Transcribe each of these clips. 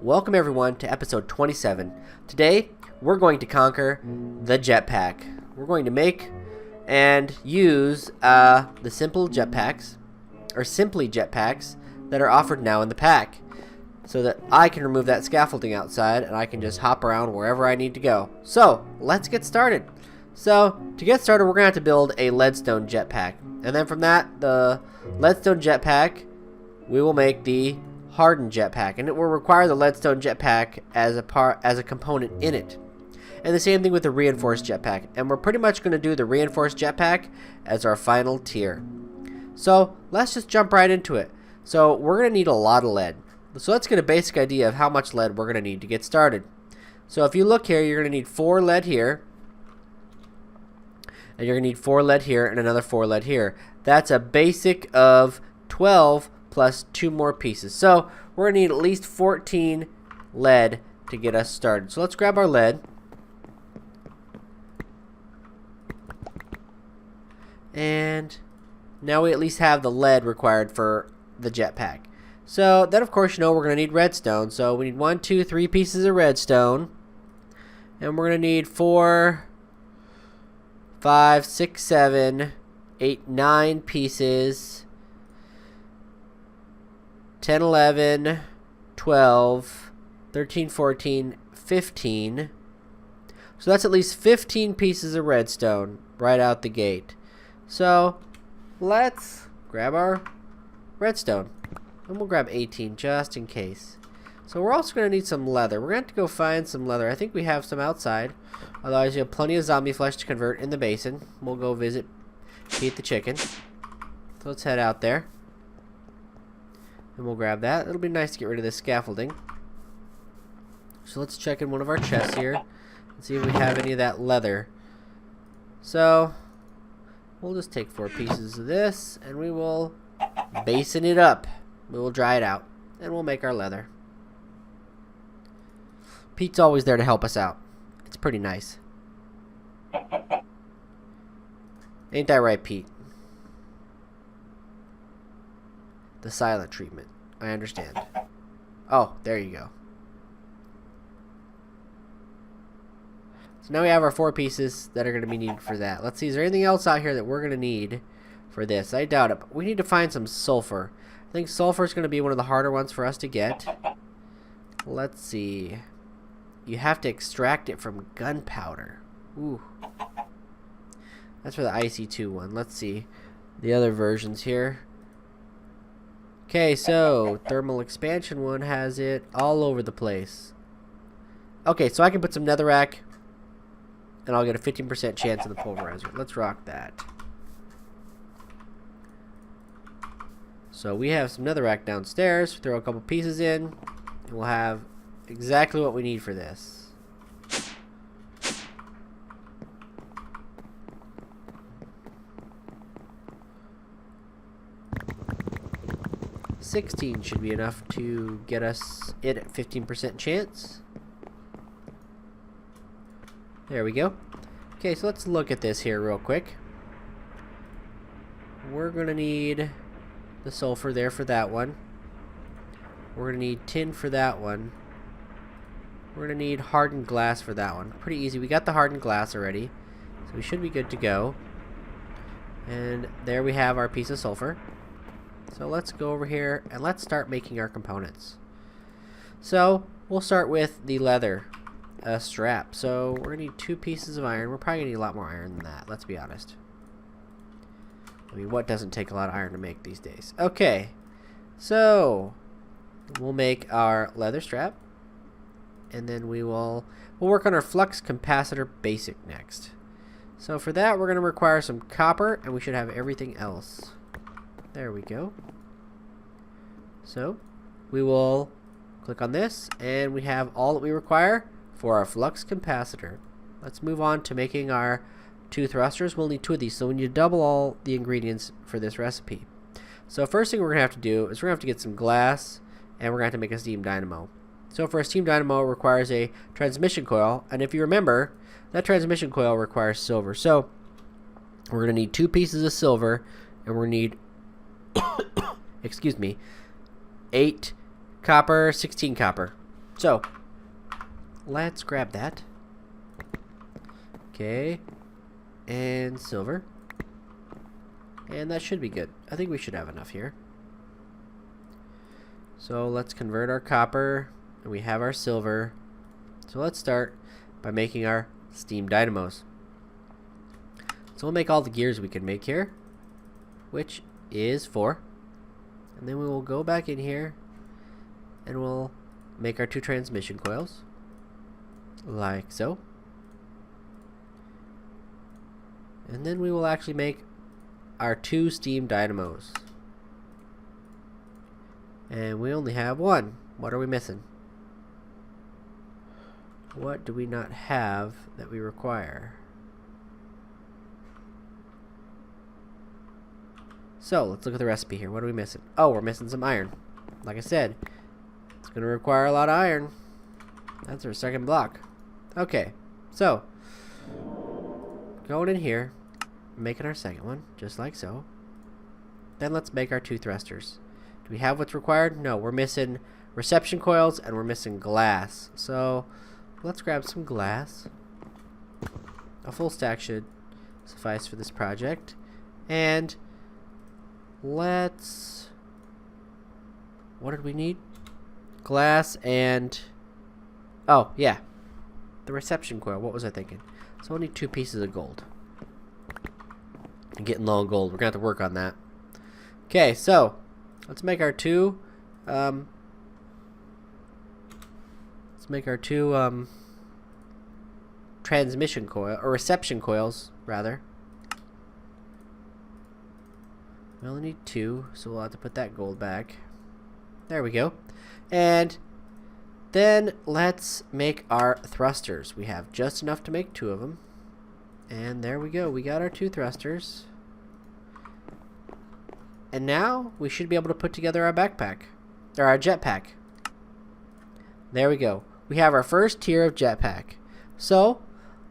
Welcome everyone to episode 27. Today, we're going to conquer the jetpack. We're going to make and use the simple jetpacks, or simply jetpacks, that are offered now in the pack. So that I can remove that scaffolding outside and I can just hop around wherever I need to go. So, let's get started. So, to get started, we're going to have to build a leadstone jetpack. And then from that, the leadstone jetpack, we will make the hardened jetpack. And it will require the leadstone jetpack as a component in it. And the same thing with the reinforced jetpack. And we're pretty much going to do the reinforced jetpack as our final tier. So, let's just jump right into it. So, we're going to need a lot of lead. So let's get a basic idea of how much lead we're going to need to get started. So if you look here, you're going to need 4 lead here. And you're going to need 4 lead here and another 4 lead here. That's a basic of 12 plus 2 more pieces. So we're going to need at least 14 lead to get us started. So let's grab our lead. And now we at least have the lead required for the jetpack. So then, of course, you know we're going to need redstone. So we need 1, 2, 3 pieces of redstone. And we're going to need 4, 5, 6, 7, 8, 9 pieces. 10, 11, 12, 13, 14, 15. So that's at least 15 pieces of redstone right out the gate. So let's grab our redstone. And we'll grab 18 just in case. So we're also going to need some leather. We're going to have to go find some leather. I think we have some outside. Otherwise, you have plenty of zombie flesh to convert in the basin. We'll go visit Pete the chicken. So let's head out there. And we'll grab that. It'll be nice to get rid of this scaffolding. So let's check in one of our chests here. And see if we have any of that leather. So we'll just take 4 pieces of this. And we will basin it up. We will dry it out, and we'll make our leather. Pete's always there to help us out. It's pretty nice. Ain't that right, Pete? The silent treatment. I understand. Oh, there you go. So now we have our 4 pieces that are going to be needed for that. Let's see, is there anything else out here that we're going to need for this? I doubt it, but we need to find some sulfur. I think sulfur is going to be one of the harder ones for us to get. Let's see. You have to extract it from gunpowder. Ooh. That's for the IC2 one. Let's see the other versions here. Okay, so thermal expansion one has it all over the place. Okay, so I can put some netherrack and I'll get a 15% chance of the pulverizer. Let's rock that. So we have some netherrack downstairs. Throw a couple pieces in, and we'll have exactly what we need for this. $16 should be enough to get us it at 15% chance. There we go. Okay, so let's look at this here real quick. We're gonna need the sulfur there for that one. We're going to need tin for that one. We're going to need hardened glass for that one. Pretty easy. We got the hardened glass already, so we should be good to go. And there we have our piece of sulfur. So let's go over here and let's start making our components. So we'll start with the leather strap. So we're going to need 2 pieces of iron. We're probably going to need a lot more iron than that, let's be honest. I mean, what doesn't take a lot of iron to make these days? Okay, so we'll make our leather strap, and then we'll work on our flux capacitor basic next. So for that, we're going to require some copper, and we should have everything else. There we go. So we will click on this, and we have all that we require for our flux capacitor. Let's move on to making our 2 thrusters. We'll need 2 of these, so we need to double all the ingredients for this recipe. So first thing we're going to have to do is we're going to have to get some glass, and we're going to have to make a steam dynamo. So for a steam dynamo, it requires a transmission coil, and if you remember, that transmission coil requires silver. So we're going to need 2 pieces of silver, and we're going to need excuse me, 8 copper, 16 copper. So, let's grab that. Okay. And silver. And that should be good. I think we should have enough here. So let's convert our copper. And we have our silver. So let's start by making our steam dynamos. So we'll make all the gears we can make here, which is 4. And then we will go back in here and we'll make our 2 transmission coils, like so. And then we will actually make our 2 steam dynamos. And we only have 1. What are we missing? What do we not have that we require? So, let's look at the recipe here. What are we missing? Oh, we're missing some iron. Like I said, it's going to require a lot of iron. That's our second block. Okay, so, going in here, making our second one, just like so. Then let's make our 2 thrusters. Do we have what's required? No, we're missing reception coils and we're missing glass. So, let's grab some glass. A full stack should suffice for this project. And let's... what did we need? Glass and... oh, yeah. The reception coil. What was I thinking? So we'll need 2 pieces of gold. I'm getting low on gold. We're going to have to work on that. Okay, so let's make our 2... let's make our 2 transmission coil, or reception coils, rather. We only need 2, so we'll have to put that gold back. There we go. And then let's make our thrusters. We have just enough to make 2 of them. And there we go. We got our 2 thrusters. And now we should be able to put together our backpack, or our jetpack. There we go. We have our first tier of jetpack. So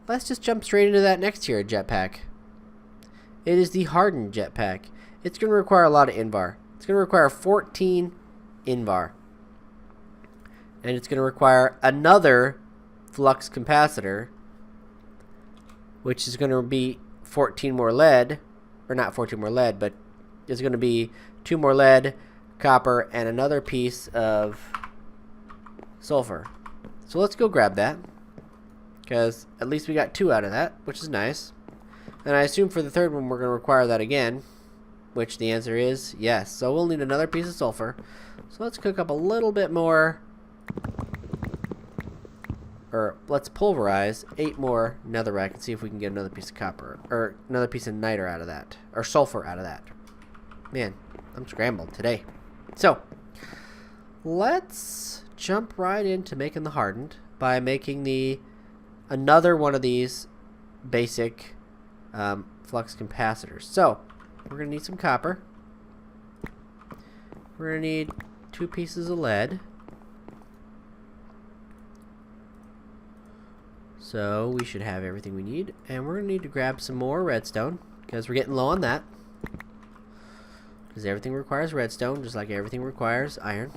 let's just jump straight into that next tier of jetpack. It is the hardened jetpack. It's going to require a lot of invar. It's going to require 14 invar. And it's going to require another flux capacitor, which is going to be 14 more lead. Or not 14 more lead, but it's going to be 2 more lead, copper, and another piece of sulfur. So let's go grab that, because at least we got 2 out of that, which is nice. And I assume for the third one we're going to require that again, which the answer is yes. So we'll need another piece of sulfur. So let's cook up a little bit more, or let's pulverize 8 more netherrack and see if we can get another piece of copper, or another piece of niter out of that, or sulfur out of that. Man, I'm scrambled today. So let's jump right into making the hardened by making another one of these basic flux capacitors. So we're going to need some copper. We're going to need 2 pieces of lead. So we should have everything we need. And we're going to need to grab some more redstone, because we're getting low on that. Because everything requires redstone, just like everything requires iron.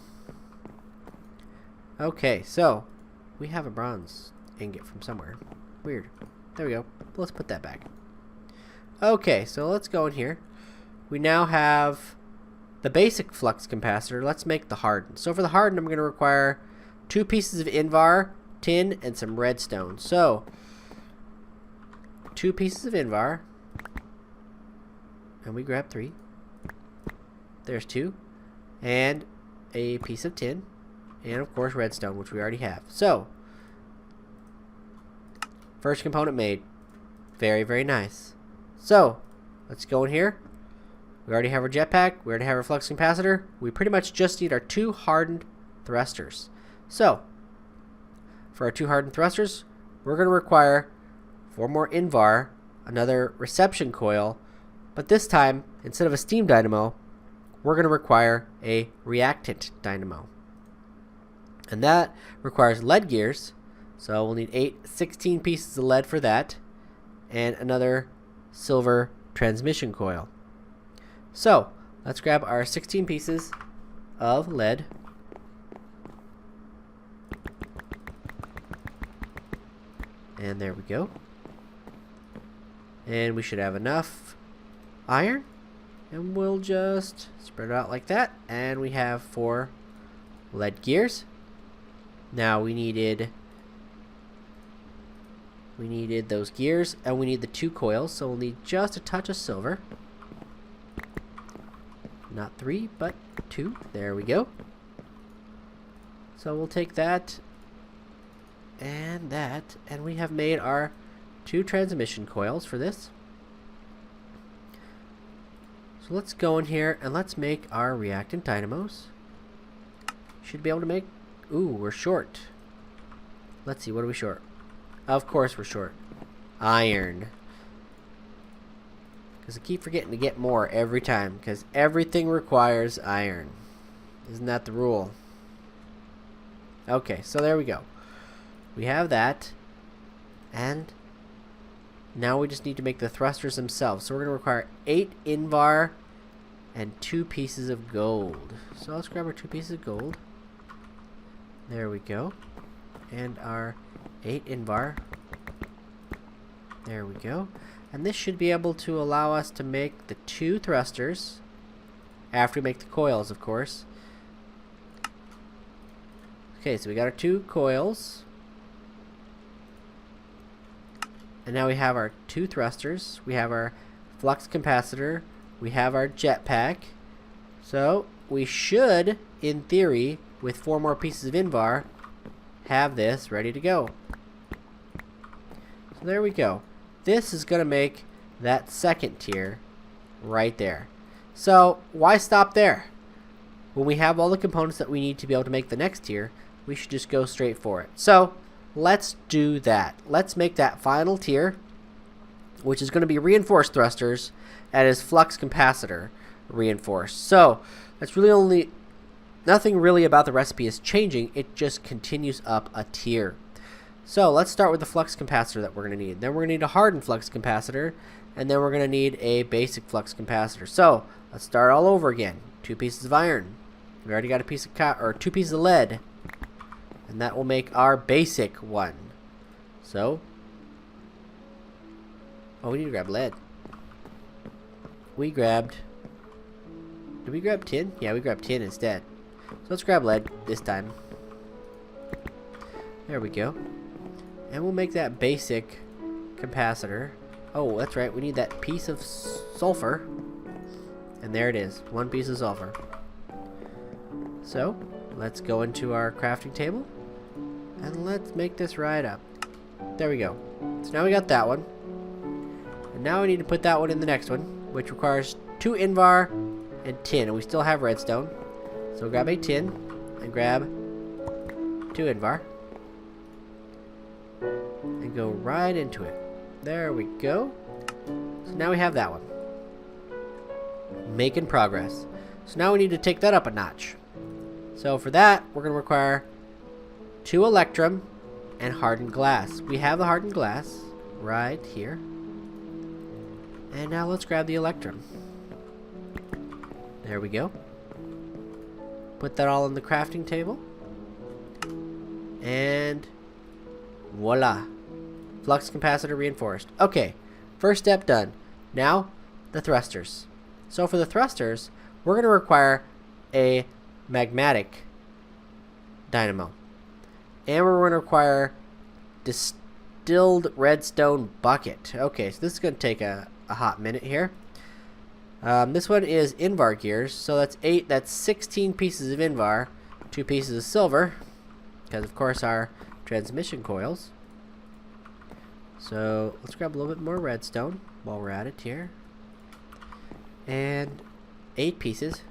Okay, so we have a bronze ingot from somewhere. Weird. There we go. Let's put that back. Okay, so let's go in here. We now have the basic flux capacitor. Let's make the hardened. So for the hardened, I'm going to require 2 pieces of invar, tin, and some redstone. So 2 pieces of invar, and we grab 3. There's 2, and a piece of tin, and of course redstone, which we already have. So first component made. Very, very nice. So let's go in here. We already have our jetpack. We already have our flux capacitor. We pretty much just need our 2 hardened thrusters. So for our 2 hardened thrusters, we're going to require 4 more invar, another reception coil, but this time, instead of a steam dynamo, we're going to require a reactant dynamo. And that requires lead gears. So we'll need 16 pieces of lead for that, and another silver transmission coil. So let's grab our 16 pieces of lead. And there we go. And we should have enough iron. And we'll just spread it out like that. And we have 4 lead gears. Now we needed those gears, and we need the 2 coils, so we'll need just a touch of silver. Not 3, but 2. There we go. So we'll take that, and we have made our 2 transmission coils for this. So let's go in here and let's make our reactant dynamos. Should be able to make... Ooh, we're short. Let's see, what are we short? Of course we're short. Iron. Because I keep forgetting to get more every time. Because everything requires iron. Isn't that the rule? Okay, so there we go. We have that. And now we just need to make the thrusters themselves. So we're going to require 8 invar and 2 pieces of gold. So let's grab our 2 pieces of gold. There we go. And our 8 invar. There we go. And this should be able to allow us to make the 2 thrusters. After we make the coils, of course. Okay, so we got our 2 coils. And now we have our 2 thrusters. We have our flux capacitor. We have our jetpack. So we should, in theory, with 4 more pieces of invar, have this ready to go. So there we go. This is going to make that second tier right there. So why stop there? When we have all the components that we need to be able to make the next tier, we should just go straight for it. So let's do that. Let's make that final tier, which is going to be reinforced thrusters and is flux capacitor reinforced. So that's really only... Nothing really about the recipe is changing. It just continues up a tier. So let's start with the flux capacitor that we're going to need. Then we're going to need a hardened flux capacitor. And then we're going to need a basic flux capacitor. So let's start all over again. 2 pieces of iron. We already got a piece of 2 pieces of lead. And that will make our basic one. So. Oh, we need to grab lead. We grabbed. Did we grab tin? Yeah, we grabbed tin instead. So let's grab lead this time. There we go. And we'll make that basic capacitor. Oh, that's right. We need that piece of sulfur. And there it is. 1 piece of sulfur. So, let's go into our crafting table. And let's make this right up. There we go. So now we got that one. And now we need to put that one in the next one, which requires 2 invar and tin. And we still have redstone. So grab a tin and grab 2 invar. And go right into it. There we go. So now we have that one. Making progress. So now we need to take that up a notch. So for that, we're going to require 2 electrum and hardened glass. We have the hardened glass right here. And now let's grab the electrum. There we go. Put that all on the crafting table. And voila. Flux capacitor reinforced. Okay, first step done. Now, the thrusters. So for the thrusters, we're going to require a magmatic dynamo. And we're going to require distilled redstone bucket. Okay, so this is going to take a hot minute here. This one is invar gears, so that's 16 pieces of invar, 2 pieces of silver, because of course our transmission coils. So let's grab a little bit more redstone while we're at it here. And 8 pieces.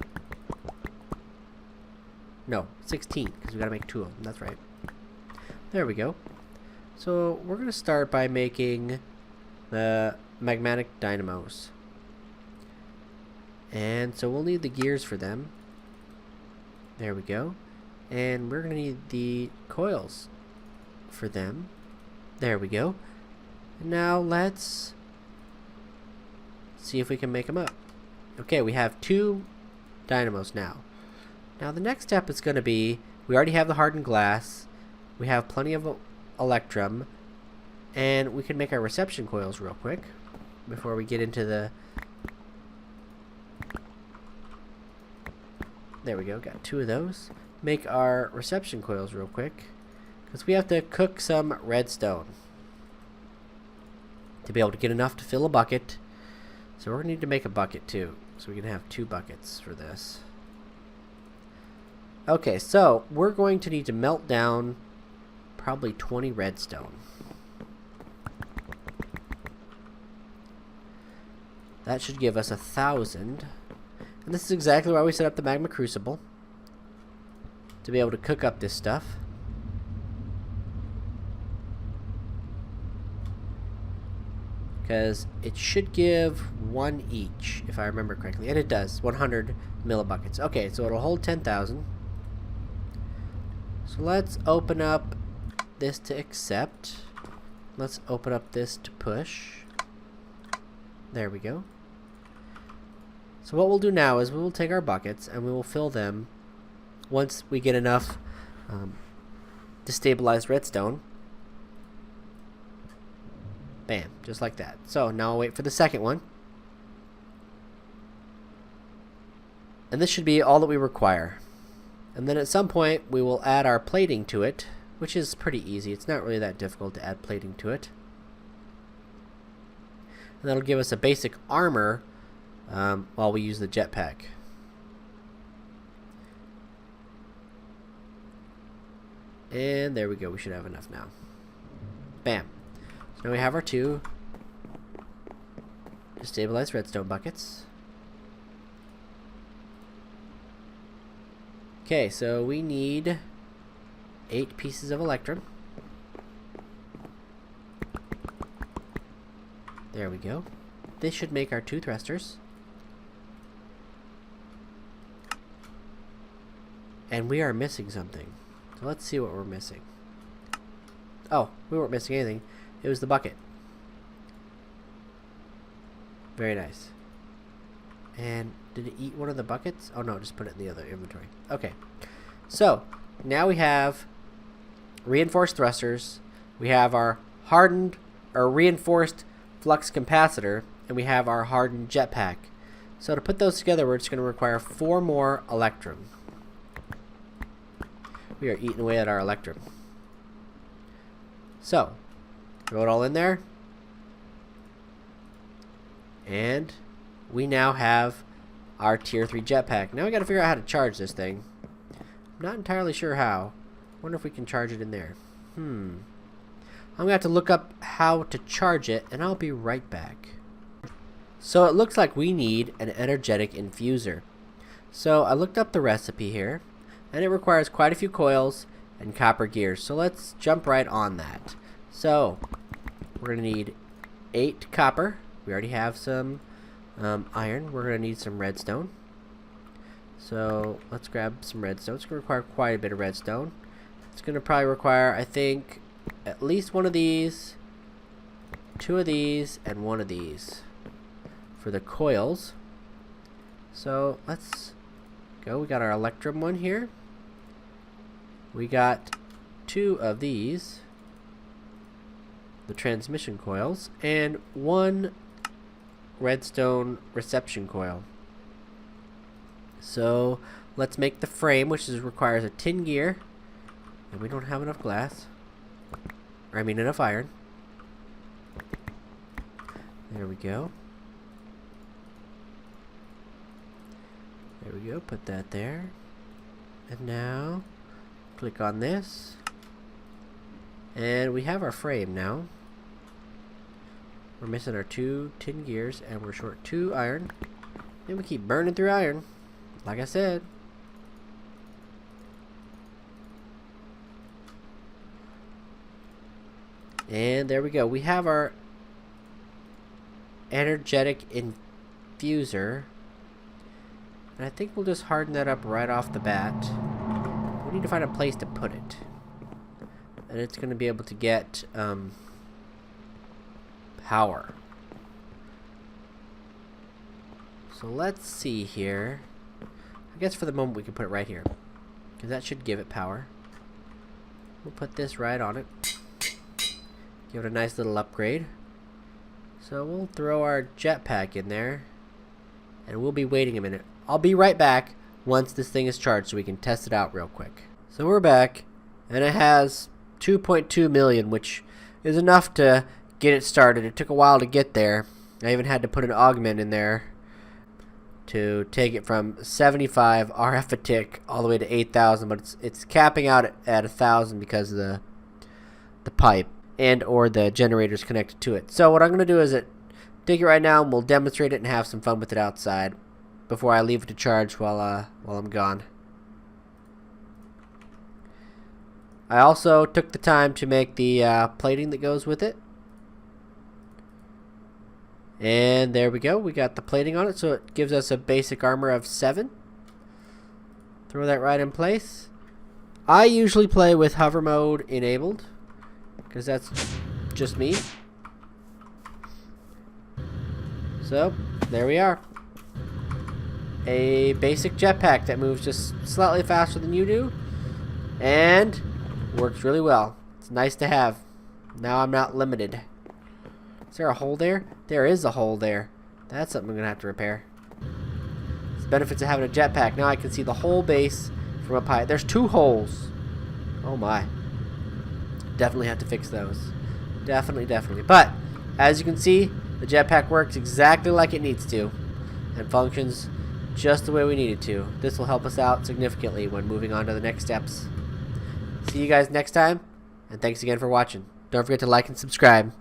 No, 16, because we gotta make 2 of them, that's right. There we go. So we're gonna start by making the magmatic dynamos. And so we'll need the gears for them. There we go. And we're going to need the coils for them. There we go. And now let's see if we can make them up. Okay, we have 2 dynamos now. Now the next step is going to be, we already have the hardened glass. We have plenty of electrum. And we can make our reception coils real quick before we get into the... There we go, got 2 of those. Make our reception coils real quick, because we have to cook some redstone to be able to get enough to fill a bucket. So we're going to need to make a bucket too. So we can have 2 buckets for this. Okay, so we're going to need to melt down probably 20 redstone. That should give us 1,000. And this is exactly why we set up the magma crucible, to be able to cook up this stuff. Because it should give 1 each, if I remember correctly. And it does, 100 millibuckets. Okay, so it'll hold 10,000. So let's open up this to accept. Let's open up this to push. There we go. So what we'll do now is we will take our buckets and we will fill them once we get enough destabilized redstone. Bam, just like that. So now I'll wait for the second one. And this should be all that we require. And then at some point we will add our plating to it, which is pretty easy. It's not really that difficult to add plating to it. And that'll give us a basic armor while we use the jetpack. And there we go, we should have enough now. Bam. So now we have our 2 destabilized redstone buckets. Okay, so we need 8 pieces of electrum. There we go. This should make our 2 thrusters. And we are missing something. So let's see what we're missing. Oh, we weren't missing anything. It was the bucket. Very nice. And did it eat one of the buckets? Oh no, just put it in the other inventory. Okay. So, now we have reinforced thrusters. We have our hardened or reinforced flux capacitor. And we have our hardened jetpack. So to put those together, we're just going to require 4 more electrum. We are eating away at our electrum. So, throw it all in there. And we now have our tier 3 jetpack. Now we got to figure out how to charge this thing. I'm not entirely sure how. Wonder if we can charge it in there. I'm going to have to look up how to charge it, and I'll be right back. So it looks like we need an energetic infuser. So I looked up the recipe here, and it requires quite a few coils and copper gears. So let's jump right on that. So we're going to need 8 copper. We already have some iron. We're going to need some redstone. So let's grab some redstone. It's going to require quite a bit of redstone. It's going to probably require, I think, at least 1 of these, 2 of these, and 1 of these for the coils. So let's go. We got our electrum one here. We got 2 of these, the transmission coils, and 1 redstone reception coil. So let's make the frame, which requires a tin gear, and we don't have enough glass, or I mean enough iron. There we go. There we go, put that there. And now click on this, and we have our frame now. We're missing our 2 tin gears, and we're short 2 iron, and we keep burning through iron, like I said. And there we go. We have our energetic infuser, and I think we'll just harden that up right off the bat. We need to find a place to put it, and it's going to be able to get power. So let's see here. I guess for the moment we can put it right here, because that should give it power. We'll put this right on it. Give it a nice little upgrade. So we'll throw our jetpack in there. And we'll be waiting a minute. I'll be right back once this thing is charged so we can test it out real quick. So we're back. And it has 2.2 million, which is enough to get it started. It took a while to get there. I even had to put an augment in there to take it from 75 RF a tick all the way to 8,000, but it's capping out at 1,000 because of the pipe and or the generators connected to it. So what I'm going to do is take it right now and we'll demonstrate it and have some fun with it outside before I leave it to charge while I'm gone. I also took the time to make the plating that goes with it. And there we go. We got the plating on it, so it gives us a basic armor of 7. Throw that right in place. I usually play with hover mode enabled, because that's just me. So, there we are. A basic jetpack that moves just slightly faster than you do. And works really well. It's nice to have. Now I'm not limited. Is there a hole there? There is a hole there. That's something I'm going to have to repair. It's the benefits of having a jetpack. Now I can see the whole base from up high. There's 2 holes. Oh my. Definitely have to fix those. Definitely. But, as you can see, the jetpack works exactly like it needs to. And functions just the way we need it to. This will help us out significantly when moving on to the next steps. See you guys next time. And thanks again for watching. Don't forget to like and subscribe.